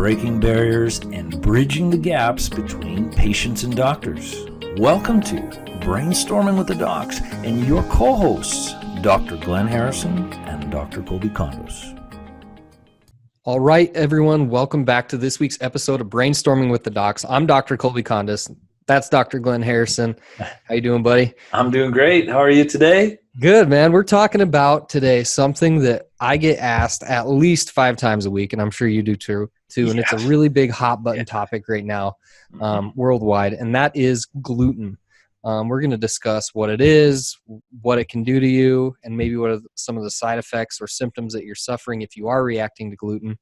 breaking barriers and bridging the gaps between patients and doctors. Welcome to Brainstorming with the Docs and your co-hosts, Dr. Glenn Harrison and Dr. Kolby Condos. All right, everyone, welcome back to this week's episode of Brainstorming with the Docs. I'm Dr. Kolby Condos. That's Dr. Glenn Harrison. How you doing, buddy? I'm doing great. How are you today? Good, man. We're talking about today something that I get asked at least 5 times a week, and I'm sure you do too. And it's a really big hot button topic right now worldwide, and that is gluten. We're going to discuss what it is, what it can do to you, and maybe what are some of the side effects or symptoms that you're suffering if you are reacting to gluten.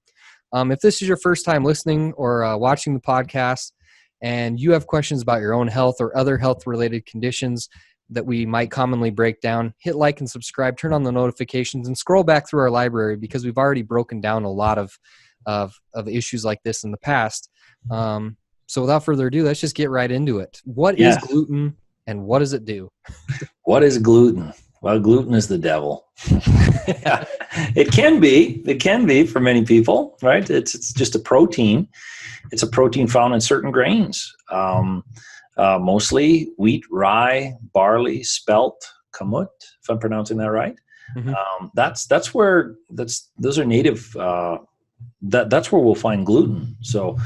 If this is your first time listening or watching the podcast, and you have questions about your own health or other health-related conditions that we might commonly break down, hit like and subscribe, turn on the notifications, and scroll back through our library because we've already broken down a lot of issues like this in the past. So without further ado, let's just get right into it. What is gluten and what does it do? What is gluten? Well, gluten is the devil. It can be for many people, right? It's just a protein. It's a protein found in certain grains, mostly wheat, rye, barley, spelt, kamut, if I'm pronouncing that right. Mm-hmm. Those are native. That's where we'll find gluten. So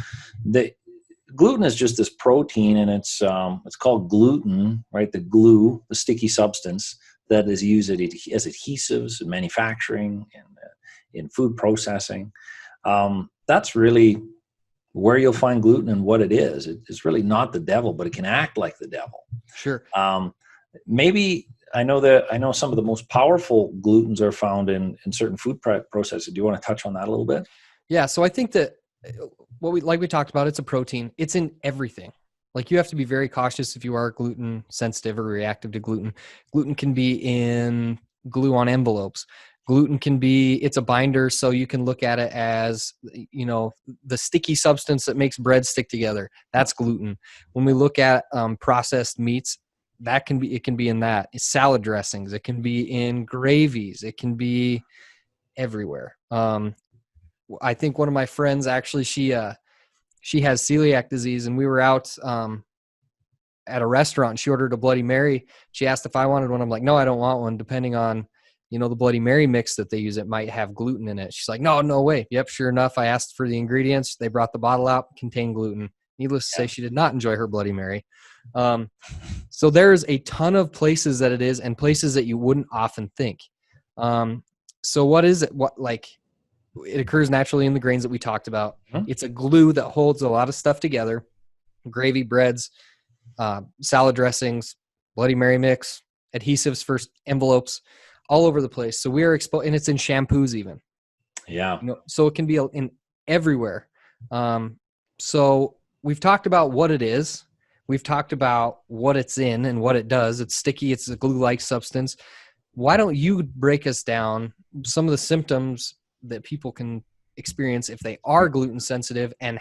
gluten is just this protein, and it's called gluten, right? The glue, the sticky substance that is used as adhesives in manufacturing and in food processing. That's really where you'll find gluten and what it is. It's really not the devil, but it can act like the devil. Sure. Maybe I know some of the most powerful glutens are found in certain food processes. Do you want to touch on that a little bit? Yeah. So I think that like we talked about, it's a protein. It's in everything. Like you have to be very cautious if you are gluten sensitive or reactive to gluten. Gluten can be in glue on envelopes. Gluten it's a binder, so you can look at it as, the sticky substance that makes bread stick together. That's gluten. When we look at processed meats, it can be in that. It's salad dressings. It can be in gravies. It can be everywhere. I think one of my friends actually, she has celiac disease, and we were out at a restaurant, and she ordered a Bloody Mary. She asked if I wanted one. I'm like, no, I don't want one. Depending on, the Bloody Mary mix that they use, it might have gluten in it. She's like, no way. Yep, sure enough, I asked for the ingredients. They brought the bottle out, contained gluten. Needless to say, she did not enjoy her Bloody Mary. So there's a ton of places that it is, and places that you wouldn't often think. So what is it? It occurs naturally in the grains that we talked about. Mm-hmm. It's a glue that holds a lot of stuff together: gravy, breads, salad dressings, Bloody Mary mix, adhesives for envelopes, all over the place. So we are exposed, and it's in shampoos even. Yeah. So it can be in everywhere. So we've talked about what it is. We've talked about what it's in and what it does. It's sticky. It's a glue-like substance. Why don't you break us down some of the symptoms that people can experience if they are gluten sensitive, and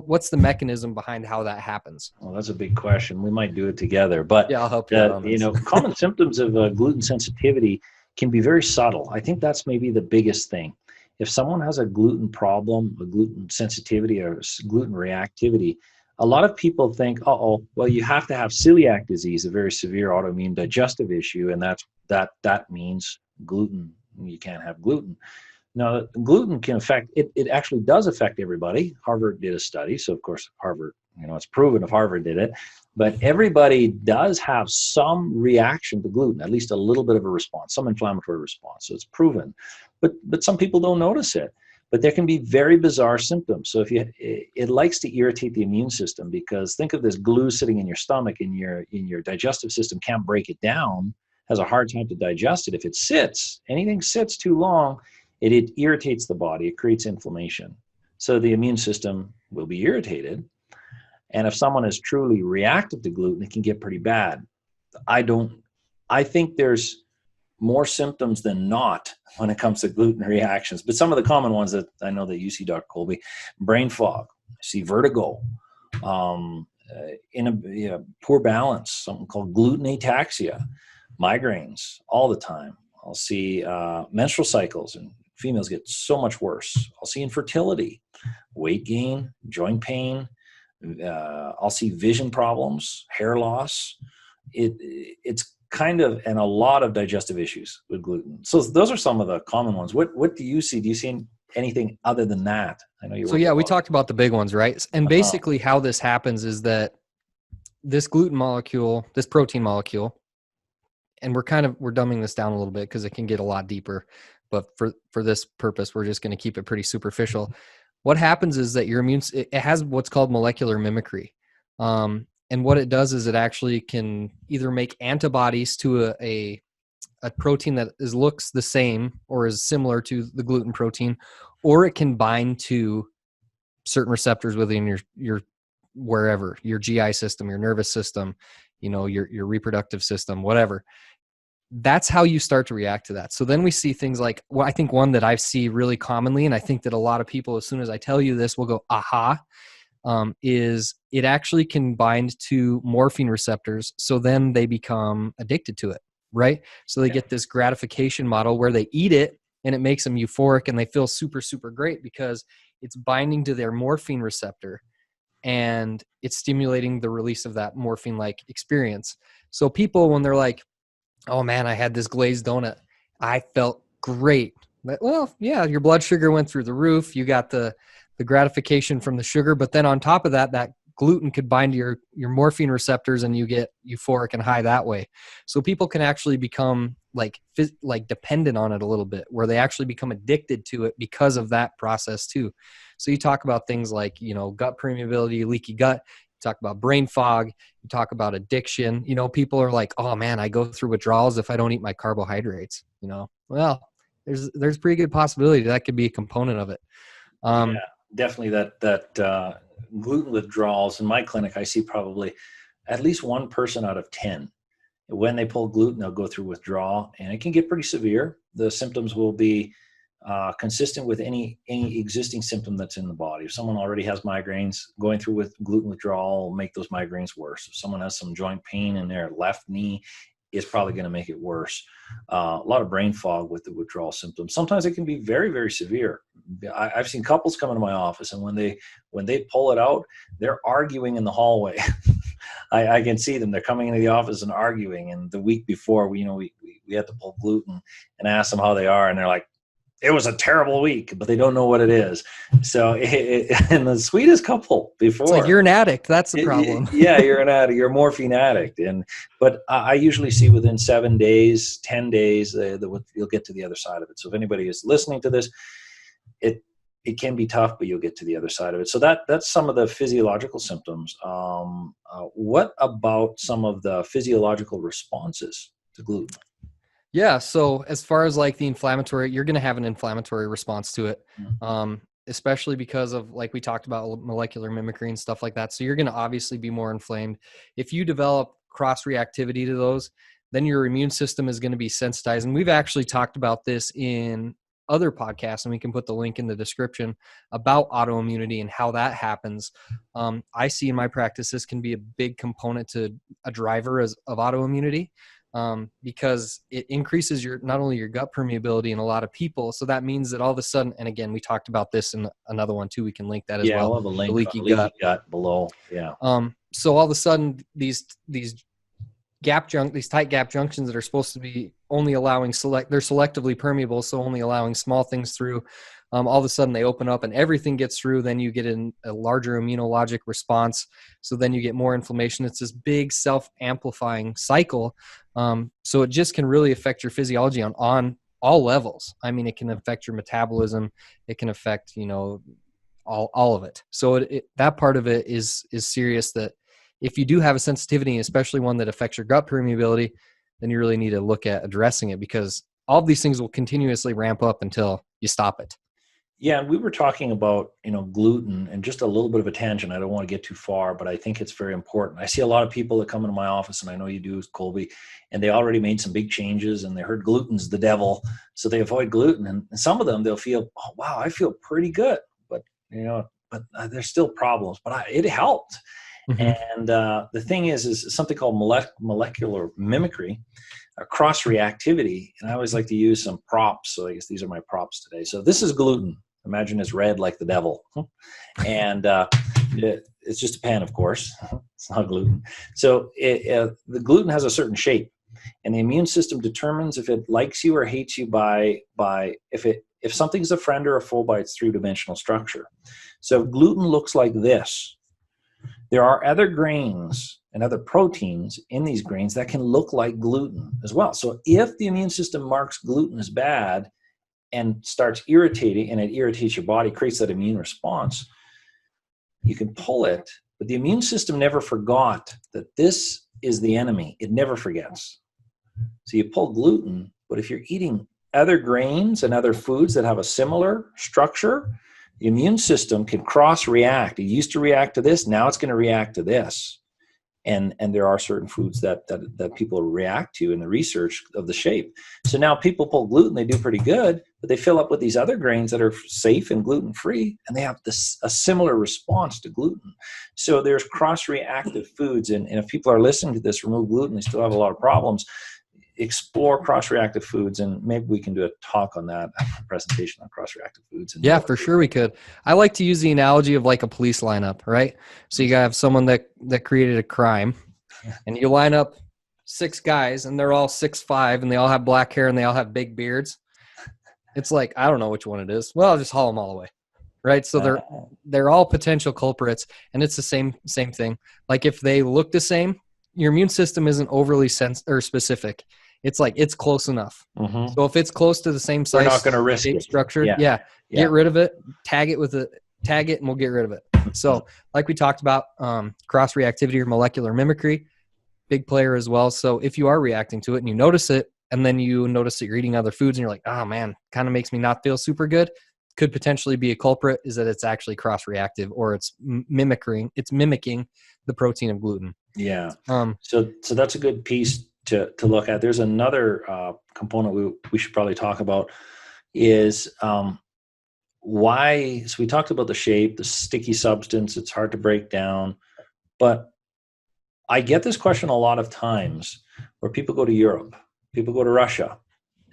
what's the mechanism behind how that happens? Well, that's a big question. We might do it together, but yeah, I'll help you out on this. Common symptoms of gluten sensitivity can be very subtle. I think that's maybe the biggest thing. If someone has a gluten problem, a gluten sensitivity or gluten reactivity, a lot of people think, well, you have to have celiac disease, a very severe autoimmune digestive issue, and that means gluten. You can't have gluten. Now, gluten can affect, it actually does affect everybody. Harvard did a study, so of course Harvard, it's proven if Harvard did it, but everybody does have some reaction to gluten, at least a little bit of a response, some inflammatory response, so it's proven. But some people don't notice it. But there can be very bizarre symptoms. So it likes to irritate the immune system, because think of this glue sitting in your stomach, and your digestive system can't break it down, has a hard time to digest it. If it anything sits too long, it irritates the body. It creates inflammation. So the immune system will be irritated. And if someone is truly reactive to gluten, it can get pretty bad. I think there's more symptoms than not when it comes to gluten reactions. But some of the common ones that I know that you see, Dr. Kolby: brain fog, I see vertigo, poor balance, something called gluten ataxia, migraines all the time. I'll see menstrual cycles, and females get so much worse. I'll see infertility. weight gain, joint pain. I'll see vision problems, hair loss. It's kind of, and a lot of digestive issues with gluten. So those are some of the common ones. What do you see? Do you see anything other than that? I know you So work yeah, with a we lot. talked about the big ones, right? And Uh-huh. basically how this happens is that this gluten molecule, this protein molecule, and we're dumbing this down a little bit because it can get a lot deeper, but for this purpose, we're just going to keep it pretty superficial. What happens is that your it has what's called molecular mimicry. And what it does is it actually can either make antibodies to a protein that looks the same or is similar to the gluten protein, or it can bind to certain receptors within your wherever, your GI system, your nervous system, your reproductive system, whatever. That's how you start to react to that. So then we see things like, well, I think one that I see really commonly, and I think that a lot of people, as soon as I tell you this, will go, aha, is it actually can bind to morphine receptors. So then they become addicted to it, right? So they get this gratification model where they eat it and it makes them euphoric and they feel super, super great because it's binding to their morphine receptor and it's stimulating the release of that morphine-like experience. So people, when they're like, oh man, I had this glazed donut, I felt great. But, well, yeah, your blood sugar went through the roof. You got the gratification from the sugar, but then on top of that, that gluten could bind to your morphine receptors and you get euphoric and high that way. So people can actually become like dependent on it a little bit, where they actually become addicted to it because of that process too. So you talk about things like, gut permeability, leaky gut, you talk about brain fog, you talk about addiction. People are like, oh man, I go through withdrawals if I don't eat my carbohydrates. Well, there's pretty good possibility that could be a component of it. Yeah, definitely that gluten withdrawals. In my clinic, I see probably at least one person out of 10. When they pull gluten, they'll go through withdrawal, and it can get pretty severe. The symptoms will be consistent with any existing symptom that's in the body. If someone already has migraines, going through with gluten withdrawal will make those migraines worse. If someone has some joint pain in their left knee, it's probably going to make it worse. A lot of brain fog with the withdrawal symptoms. Sometimes it can be very, very severe. I've seen couples come into my office, and when they pull it out, they're arguing in the hallway. I can see them. They're coming into the office and arguing. And the week before, we had to pull gluten, and ask them how they are, and they're like, it was a terrible week, but they don't know what it is. So, and the sweetest couple before. It's like, you're an addict. That's the problem. Yeah, you're an addict. You're a morphine addict. But I usually see within 7 days, 10 days, you'll get to the other side of it. So if anybody is listening to this, it can be tough, but you'll get to the other side of it. So that's some of the physiological symptoms. What about some of the physiological responses to gluten? Yeah. So as far as like the inflammatory, you're going to have an inflammatory response to it, especially because of, like we talked about, molecular mimicry and stuff like that. So you're going to obviously be more inflamed. If you develop cross reactivity to those, then your immune system is going to be sensitized. And we've actually talked about this in other podcasts, and we can put the link in the description about autoimmunity and how that happens. I see in my practice, this can be a big component to a driver of autoimmunity. Because it increases not only your gut permeability in a lot of people. So that means that all of a sudden, and again, we talked about this in another one too, we can link that as well. I'll have a link. The leaky gut below. Yeah. So all of a sudden these tight gap junctions that are supposed to be only allowing they're selectively permeable. So only allowing small things through. All of a sudden they open up and everything gets through. Then you get in a larger immunologic response. So then you get more inflammation. It's this big self-amplifying cycle. So it just can really affect your physiology on all levels. I mean, it can affect your metabolism. It can affect, all of it. So that part of it is serious, that if you do have a sensitivity, especially one that affects your gut permeability, then you really need to look at addressing it, because all of these things will continuously ramp up until you stop it. Yeah, we were talking about, gluten, and just a little bit of a tangent. I don't want to get too far, but I think it's very important. I see a lot of people that come into my office, and I know you do, Kolby, and they already made some big changes, and they heard gluten's the devil, so they avoid gluten. And some of them, they'll feel, oh, wow, I feel pretty good, but there's still problems. But it helped. Mm-hmm. And the thing is something called molecular mimicry, cross reactivity. And I always like to use some props. So I guess these are my props today. So this is gluten. Imagine it's red like the devil. And it's just a pan, of course. It's not gluten. So the gluten has a certain shape, and the immune system determines if it likes you or hates you by if something's a friend or a foe by its three-dimensional structure. So if gluten looks like this, there are other grains and other proteins in these grains that can look like gluten as well. So if the immune system marks gluten as bad and starts irritating, and it irritates your body, creates that immune response, you can pull it, but the immune system never forgot that this is the enemy. It never forgets. So you pull gluten, but if you're eating other grains and other foods that have a similar structure, the immune system can cross-react. It used to react to this, now it's going to react to this. And there are certain foods that people react to in the research of the shape. So now people pull gluten, they do pretty good, but they fill up with these other grains that are safe and gluten-free, and they have a similar response to gluten. So there's cross-reactive foods, and if people are listening to this, remove gluten, they still have a lot of problems. Explore cross-reactive foods, and maybe we can do a talk on that, a presentation on cross-reactive foods. Yeah, for sure we could. I like to use the analogy of like a police lineup, right? So you gotta have someone that created a crime, and you line up 6 guys, and they're all 6'5", and they all have black hair, and they all have big beards. It's like, I don't know which one it is. Well, I'll just haul them all away, right? So they're all potential culprits, and it's the same thing. Like if they look the same, your immune system isn't overly specific. It's like it's close enough. Mm-hmm. So if it's close to the same size, we're not going to risk it. Structure, get rid of it. Tag it, and we'll get rid of it. So, like we talked about, cross reactivity or molecular mimicry, big player as well. So if you are reacting to it and you notice it, and then you notice that you're eating other foods, and you're like, oh man, kind of makes me not feel super good, could potentially be a culprit. Is that it's actually cross reactive, or it's mimicking the protein of gluten. Yeah. So that's a good piece to look at. There's another component we should probably talk about is why. So we talked about the shape, the sticky substance. It's hard to break down, but I get this question a lot of times where people go to Europe, people go to Russia,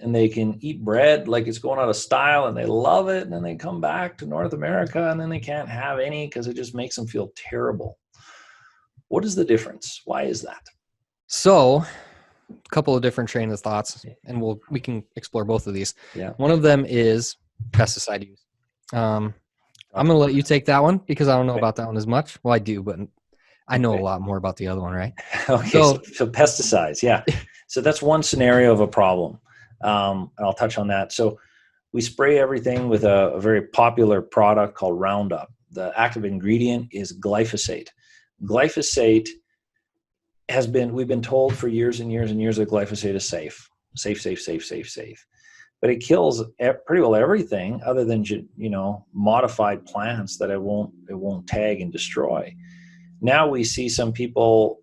and they can eat bread like it's going out of style and they love it, and then they come back to North America and then they can't have any because it just makes them feel terrible. What is the difference? Why is that? So a couple of different train of thoughts, and we can explore both of these. Yeah. One of them is pesticide use. I'm going to let you take that one because I don't know about that one as much. Well, I do, but I know a lot more about the other one, right? Okay, so pesticides, yeah. So that's one scenario of a problem. And I'll touch on that. So we spray everything with a very popular product called Roundup. The active ingredient is glyphosate. Glyphosate we've been told for years and years and years that glyphosate is safe. But it kills pretty well everything other than, modified plants that it won't tag and destroy. Now we see some people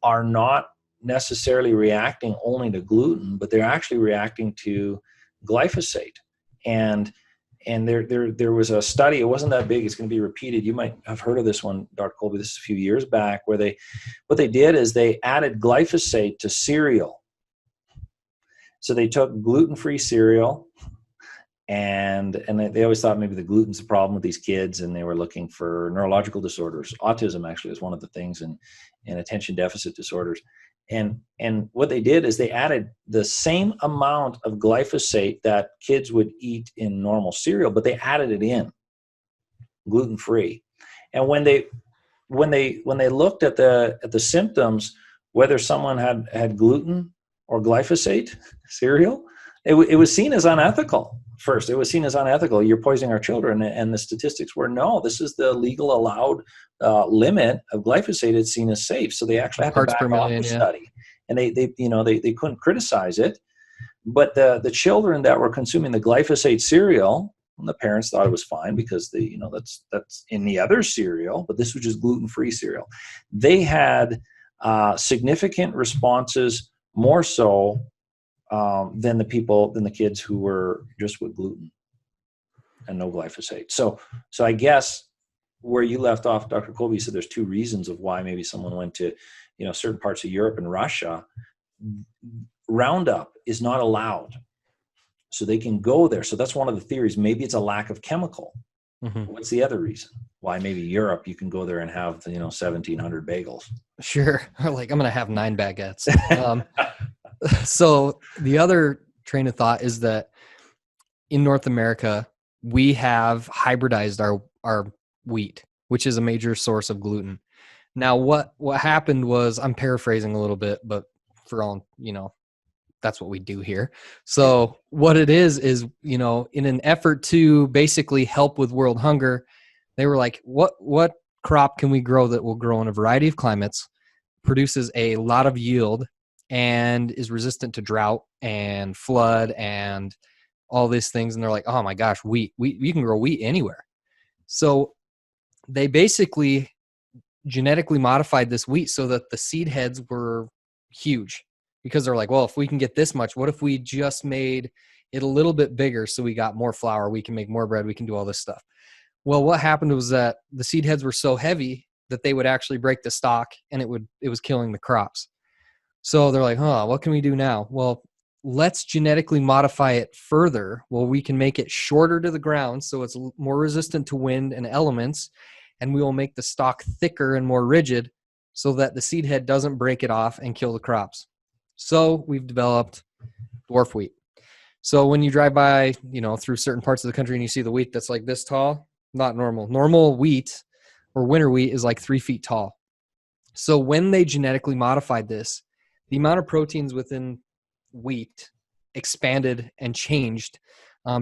are not necessarily reacting only to gluten, but they're actually reacting to glyphosate. And there was a study, it wasn't that big, it's going to be repeated. You might have heard of this one, Dr. Kolby, this is a few years back, where what they did is they added glyphosate to cereal. So they took gluten-free cereal, and they always thought maybe the gluten's the problem with these kids, and they were looking for neurological disorders. Autism actually is one of the things, and attention deficit disorders. And what they did is they added the same amount of glyphosate that kids would eat in normal cereal, but they added it in gluten-free. And when they looked at the symptoms, whether someone had gluten or glyphosate cereal, it was seen as unethical. First, it was seen as unethical. You're poisoning our children, and the statistics were no. This is the legal allowed limit of glyphosate. It's seen as safe, so they actually had to back off the study, and they couldn't criticize it. But the children that were consuming the glyphosate cereal, and the parents thought it was fine because that's in the other cereal, but this was just gluten-free cereal. They had significant responses, more so than the kids who were just with gluten and no glyphosate. So I guess where you left off, Dr. Kolby, said there's 2 reasons of why maybe someone went to, certain parts of Europe and Russia. Roundup is not allowed So they can go there. So that's one of the theories. Maybe it's a lack of chemical. What's the other reason? Why maybe Europe, you can go there and have, 1,700 bagels. Sure. Like I'm going to have 9 baguettes. So the other train of thought is that in North America, we have hybridized our wheat, which is a major source of gluten. Now, what happened was, I'm paraphrasing a little bit, but for all, that's what we do here. So what it is, in an effort to basically help with world hunger, they were like, what crop can we grow that will grow in a variety of climates, produces a lot of yield, and is resistant to drought and flood and all these things? And they're like, oh my gosh, wheat. You can grow wheat anywhere. So they basically genetically modified this wheat so that the seed heads were huge, because they're like, well, if we can get this much, what if we just made it a little bit bigger so we got more flour, we can make more bread, we can do all this stuff. Well, what happened was that the seed heads were so heavy that they would actually break the stalk, and it was killing the crops. So they're like, what can we do now? Well, let's genetically modify it further. Well, we can make it shorter to the ground so it's more resistant to wind and elements, and we will make the stalk thicker and more rigid so that the seed head doesn't break it off and kill the crops. So we've developed dwarf wheat. So when you drive by, through certain parts of the country and you see the wheat that's like this tall, not normal. Normal wheat or winter wheat is like 3 feet tall. So when they genetically modified this, the amount of proteins within wheat expanded and changed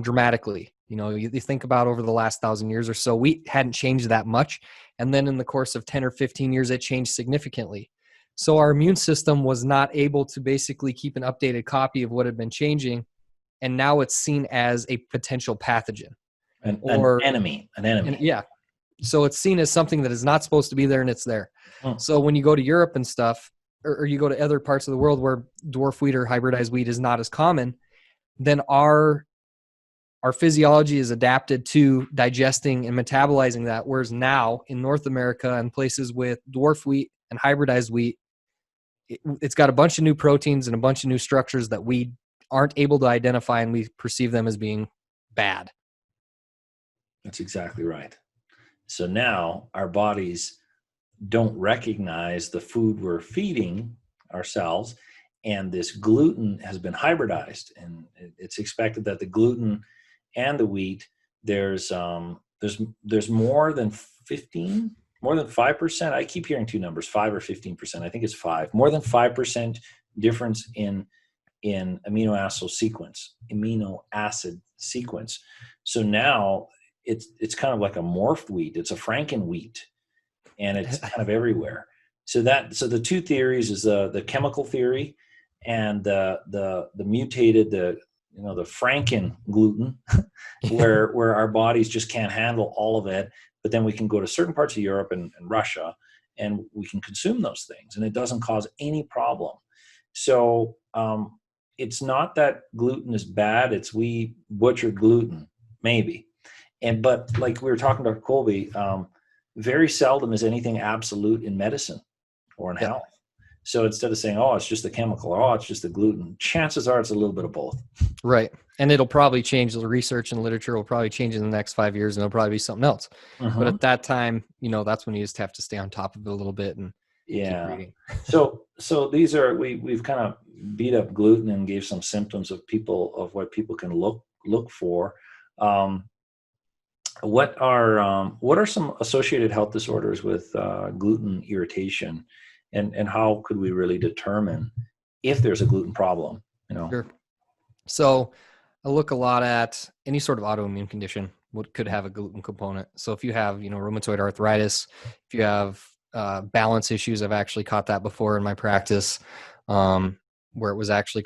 dramatically. You think about over the last 1,000 years or so, wheat hadn't changed that much. And then in the course of 10 or 15 years, it changed significantly. So our immune system was not able to basically keep an updated copy of what had been changing. And now it's seen as a potential pathogen. An enemy. Yeah. So it's seen as something that is not supposed to be there, and it's there. So when you go to Europe and stuff, or you go to other parts of the world where dwarf wheat or hybridized wheat is not as common, then our physiology is adapted to digesting and metabolizing that. Whereas now in North America and places with dwarf wheat and hybridized wheat, it's got a bunch of new proteins and a bunch of new structures that we aren't able to identify, and we perceive them as being bad. That's exactly right. So now our bodies don't recognize the food we're feeding ourselves, and this gluten has been hybridized, and it's expected that the gluten and the wheat, there's more than 5%. I keep hearing two numbers, 5 or 15%. I think it's 5. More than 5% difference in amino acid sequence. So now it's kind of like a morphed wheat. It's a Franken wheat, and it's kind of everywhere. So the two theories is the chemical theory and the mutated, the Franken gluten, where our bodies just can't handle all of it. But then we can go to certain parts of Europe and Russia, and we can consume those things, and it doesn't cause any problem. So it's not that gluten is bad; it's we butchered gluten, maybe. But like we were talking about Kolby, very seldom is anything absolute in medicine or in health. So instead of saying, oh, it's just the chemical, or oh, it's just the gluten, chances are it's a little bit of both. Right. And it'll probably change. The research and literature will probably change in the next 5 years, and it'll probably be something else. But at that time, that's when you just have to stay on top of it a little bit and keep reading. So these are, we've kind of beat up gluten and gave some symptoms of what people can look for. What are some associated health disorders with gluten irritation, and how could we really determine if there's a gluten problem? Sure. So I look a lot at any sort of autoimmune condition, what could have a gluten component. So if you have, rheumatoid arthritis, if you have balance issues, I've actually caught that before in my practice, where it was actually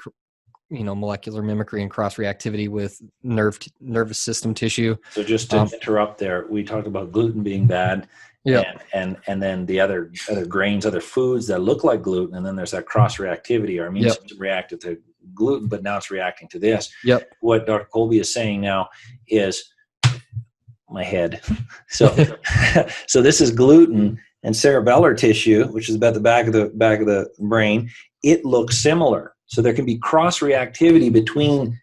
molecular mimicry and cross-reactivity with nervous system tissue. So just to interrupt there, we talked about gluten being bad, and then the other grains, other foods that look like gluten, and then there's that cross-reactivity. Our immune system reacted to gluten, but now it's reacting to this. What Dr. Kolby is saying now is my head. So this is gluten and cerebellar tissue, which is about the back of the brain. It looks similar. So there can be cross-reactivity between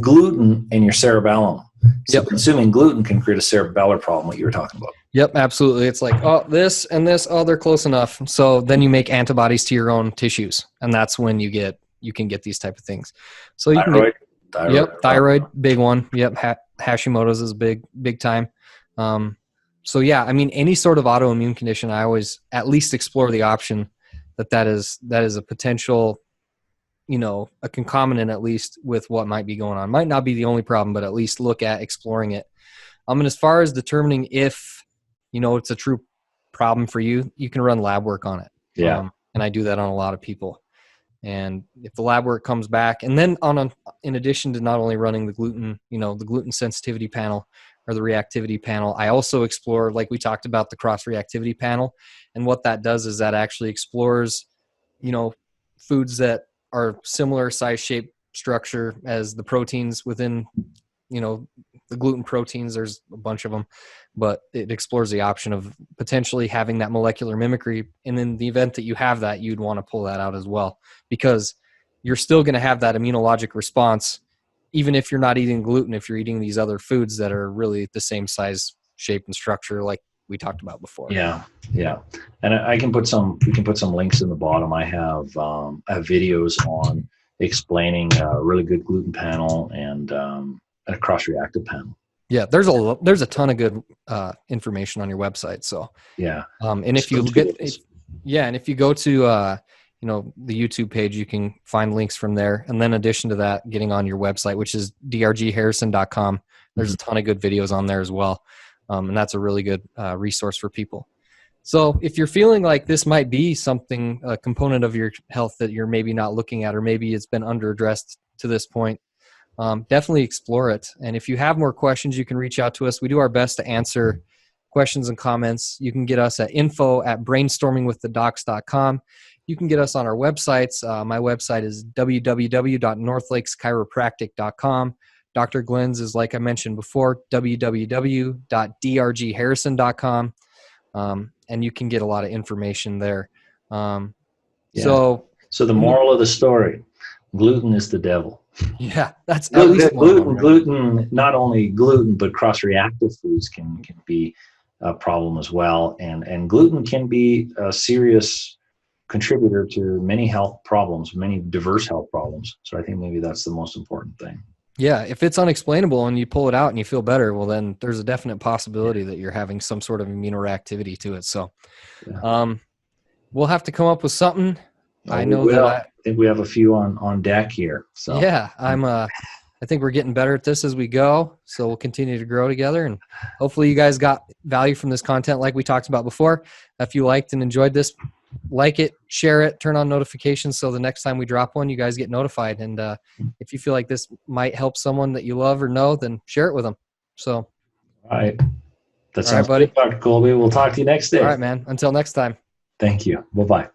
gluten and your cerebellum. So Yep. consuming gluten can create a cerebellar problem, what you were talking about. Yep, absolutely. It's like, oh, this and this, oh, they're close enough. So then you make antibodies to your own tissues, and that's when you can get these type of things. So you can get thyroid, big one. Yep, Hashimoto's is big time. So yeah, I mean, any sort of autoimmune condition, I always at least explore the option that is a potential, a concomitant at least with what might be going on. Might not be the only problem, but at least look at exploring it. And as far as determining if it's a true problem for you, you can run lab work on it. Yeah. And I do that on a lot of people. And if the lab work comes back, and then in addition to not only running the gluten, the gluten sensitivity panel or the reactivity panel, I also explore, like we talked about, the cross reactivity panel. And what that does is that actually explores, foods that are similar size, shape, structure as the proteins within, the gluten proteins. There's a bunch of them, but it explores the option of potentially having that molecular mimicry. And in the event that you have that, you'd want to pull that out as well, because you're still going to have that immunologic response, even if you're not eating gluten, if you're eating these other foods that are really the same size, shape, and structure, like we talked about before. Yeah. And we can put some links in the bottom. I have videos on explaining a really good gluten panel and a cross-reactive panel. Yeah, there's a ton of good information on your website. So yeah, and if you go to the YouTube page, you can find links from there. And then in addition to that, getting on your website, which is drgharrison.com, there's a ton of good videos on there as well. And that's a really good resource for people. So if you're feeling like this might be something, a component of your health that you're maybe not looking at, or maybe it's been underaddressed to this point, definitely explore it. And if you have more questions, you can reach out to us. We do our best to answer questions and comments. You can get us at info@brainstormingwiththedocs.com. You can get us on our websites. My website is www.northlakechiropractic.com. Dr. Glenn's is, like I mentioned before, www.drgharrison.com. And you can get a lot of information there. So the moral of the story, gluten is the devil. Yeah, that's at least gluten, not only gluten, but cross-reactive foods can be a problem as well. And gluten can be a serious contributor to many health problems, many diverse health problems. So I think maybe that's the most important thing. Yeah, if it's unexplainable and you pull it out and you feel better, well, then there's a definite possibility that you're having some sort of immunoreactivity to it. So we'll have to come up with something. I think we have a few on deck here. So yeah, I think we're getting better at this as we go. So we'll continue to grow together, and hopefully you guys got value from this content like we talked about before. If you liked and enjoyed this, like it, share it, turn on notifications so the next time we drop one, you guys get notified. And if you feel like this might help someone that you love or know, then share it with them. So, all right. That sounds good, Dr. Kolby. We'll talk to you next day. All right, man. Until next time. Thank you. Bye-bye.